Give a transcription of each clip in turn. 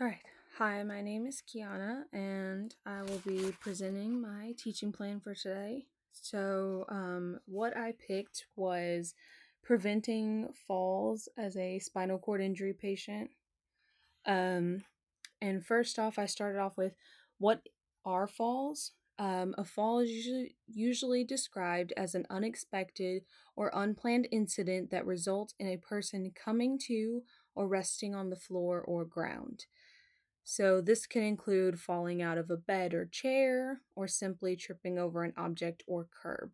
Alright, hi, my name is Kiana, and I will be presenting my teaching plan for today. What I picked was preventing falls as a spinal cord injury patient. And first off, I started off with what are falls? A fall is usually described as an unexpected or unplanned incident that results in a person coming to or resting on the floor or ground. So, this can include falling out of a bed or chair, or simply tripping over an object or curb.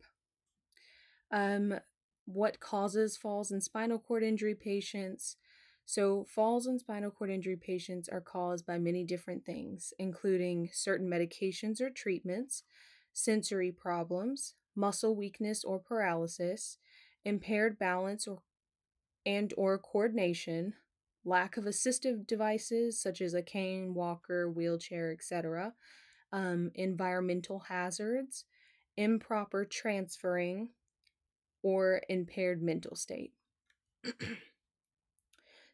Um, what causes falls in spinal cord injury patients? So, falls in spinal cord injury patients are caused by many different things, including certain medications or treatments, sensory problems, muscle weakness or paralysis, impaired balance or coordination, lack of assistive devices such as a cane, walker, wheelchair, etc., environmental hazards, improper transferring, or impaired mental state.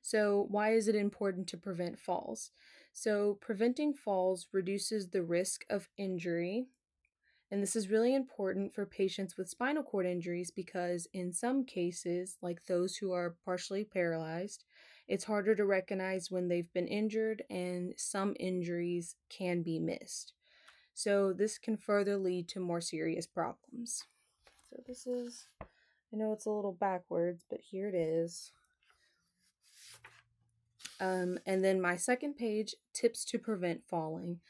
So, why is it important to prevent falls? So, preventing falls reduces the risk of injury. And this is really important for patients with spinal cord injuries because, in some cases, like those who are partially paralyzed, it's harder to recognize when they've been injured, and some injuries can be missed. So, this can further lead to more serious problems. So, I know it's a little backwards, but here it is. And then my second page, tips to prevent falling.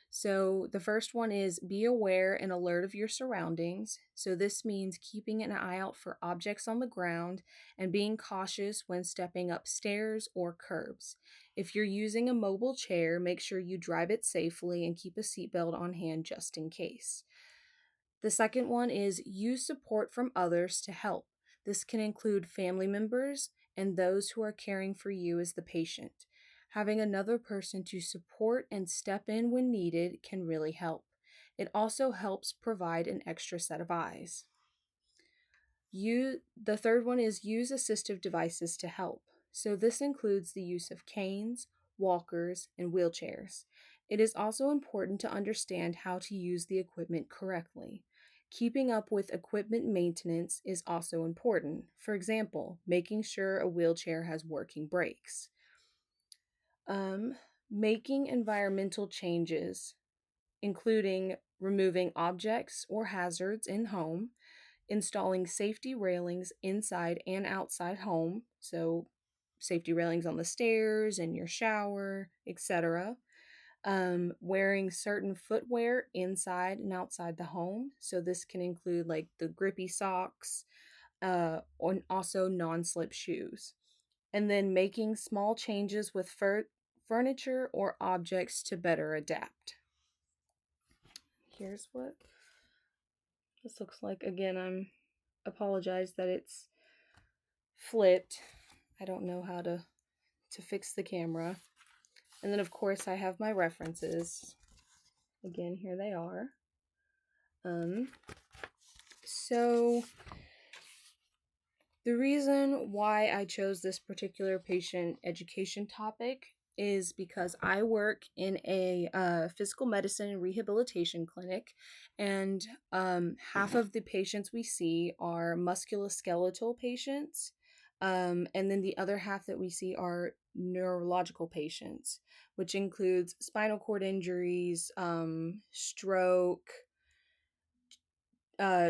So the first one is be aware and alert of your surroundings. So this means keeping an eye out for objects on the ground and being cautious when stepping up stairs or curbs. If you're using a mobile chair, make sure you drive it safely and keep a seatbelt on hand just in case. The second one is use support from others to help. This can include family members and those who are caring for you as the patient. Having another person to support and step in when needed can really help. It also helps provide an extra set of eyes. The third one is use assistive devices to help. So this includes the use of canes, walkers, and wheelchairs. It is also important to understand how to use the equipment correctly. Keeping up with equipment maintenance is also important. For example, making sure a wheelchair has working brakes. Making environmental changes, including removing objects or hazards in home, installing safety railings inside and outside home, so safety railings on the stairs, in your shower, etc. Wearing certain footwear inside and outside the home, so this can include like the grippy socks, and also non-slip shoes. And then making small changes with furniture or objects to better adapt. Here's what this looks like. Again, apologize that it's flipped. I don't know how to fix the camera. And then of course I have my references. Again, here they are. So the reason why I chose this particular patient education topic is because I work in a physical medicine and rehabilitation clinic, and half of the patients we see are musculoskeletal patients, and then the other half that we see are neurological patients, which includes spinal cord injuries, stroke,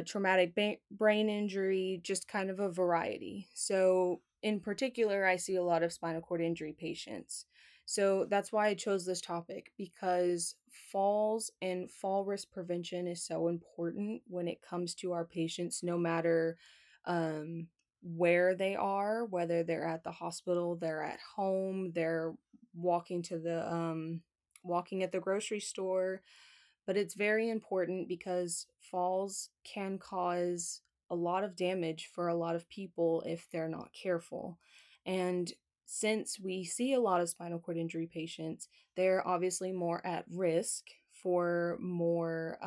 traumatic brain injury, just kind of a variety. So, in particular, I see a lot of spinal cord injury patients. So, that's why I chose this topic, because falls and fall risk prevention is so important when it comes to our patients, no matter where they are, whether they're at the hospital, they're at home, they're walking to the walking at the grocery store. But it's very important because falls can cause a lot of damage for a lot of people if they're not careful. And since we see a lot of spinal cord injury patients, they're obviously more at risk for more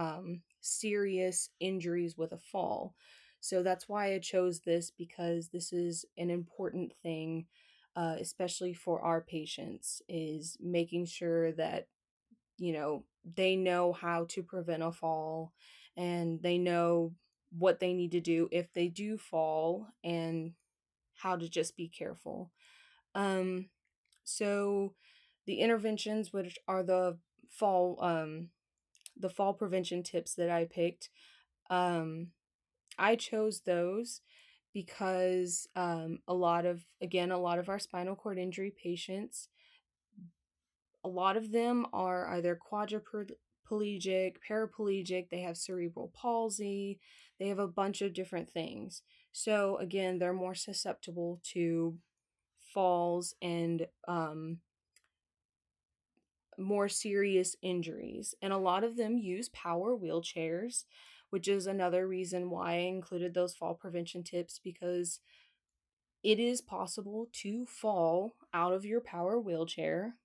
serious injuries with a fall. So that's why I chose this, because this is an important thing especially for our patients, is making sure that, they know how to prevent a fall, and they know what they need to do if they do fall, and how to just be careful. Um, so the interventions, which are the fall prevention tips that I picked, um, I chose those because a lot of our spinal cord injury patients, a lot of them are either quadriplegic, paraplegic, they have cerebral palsy, they have a bunch of different things. So again, they're more susceptible to falls and more serious injuries. And a lot of them use power wheelchairs, which is another reason why I included those fall prevention tips, because it is possible to fall out of your power wheelchair.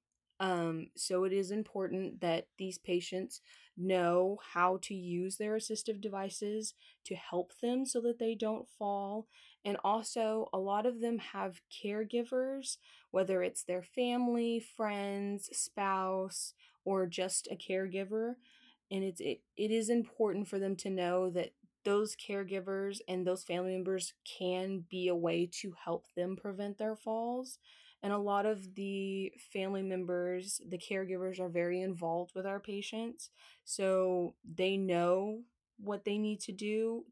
So it is important that these patients know how to use their assistive devices to help them so that they don't fall. And also, a lot of them have caregivers, whether it's their family, friends, spouse, or just a caregiver. And it is important for them to know that those caregivers and those family members can be a way to help them prevent their falls. And a lot of the family members, the caregivers, are very involved with our patients. So they know what they need to do,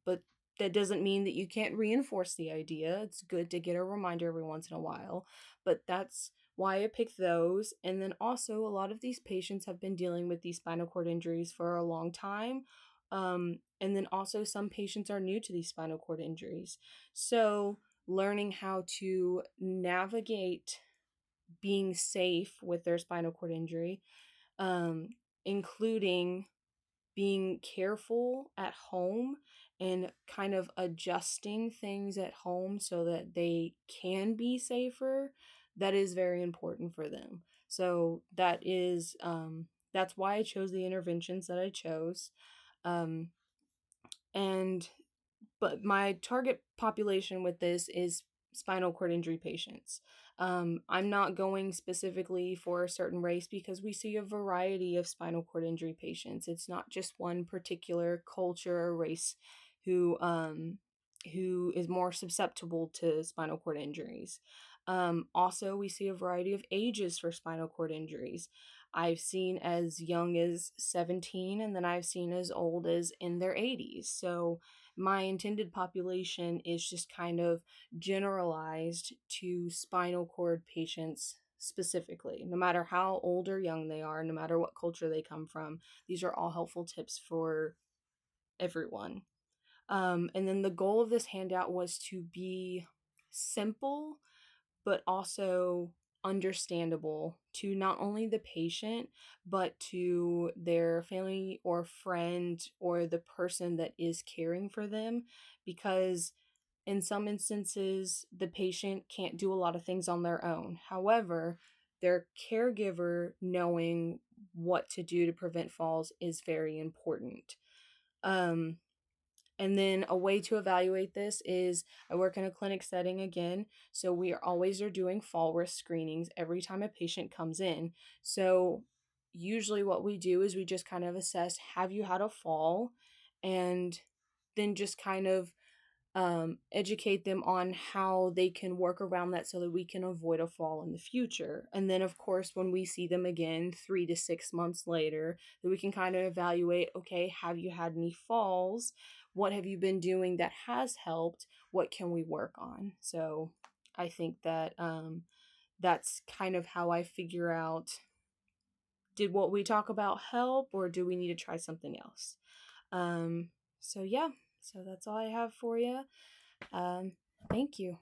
but that doesn't mean that you can't reinforce the idea. It's good to get a reminder every once in a while, but that's why I picked those. And then also, a lot of these patients have been dealing with these spinal cord injuries for a long time. And then also, some patients are new to these spinal cord injuries. So, learning how to navigate being safe with their spinal cord injury, um, including being careful at home and kind of adjusting things at home so that they can be safer, that is very important for them. So that's why I chose the interventions that I chose. Um, and but my target population with this is spinal cord injury patients. I'm not going specifically for a certain race because we see a variety of spinal cord injury patients. It's not just one particular culture or race who is more susceptible to spinal cord injuries. Also, we see a variety of ages for spinal cord injuries. I've seen as young as 17, and then I've seen as old as in their 80s. So my intended population is just kind of generalized to spinal cord patients specifically. No matter how old or young they are, no matter what culture they come from, these are all helpful tips for everyone. And then the goal of this handout was to be simple, but also understandable to not only the patient, but to their family or friend or the person that is caring for them. Because in some instances, the patient can't do a lot of things on their own. However, their caregiver knowing what to do to prevent falls is very important. Um, and then a way to evaluate this is I work in a clinic setting again, so we are doing fall risk screenings every time a patient comes in. So usually what we do is we just kind of assess, have you had a fall? And then just kind of educate them on how they can work around that so that we can avoid a fall in the future. And then, of course, when we see them again 3 to 6 months later, that we can kind of evaluate, okay, have you had any falls? What have you been doing that has helped? What can we work on? So I think that that's kind of how I figure out, did what we talk about help, or do we need to try something else? Um, so yeah, so that's all I have for you. Um, Thank you.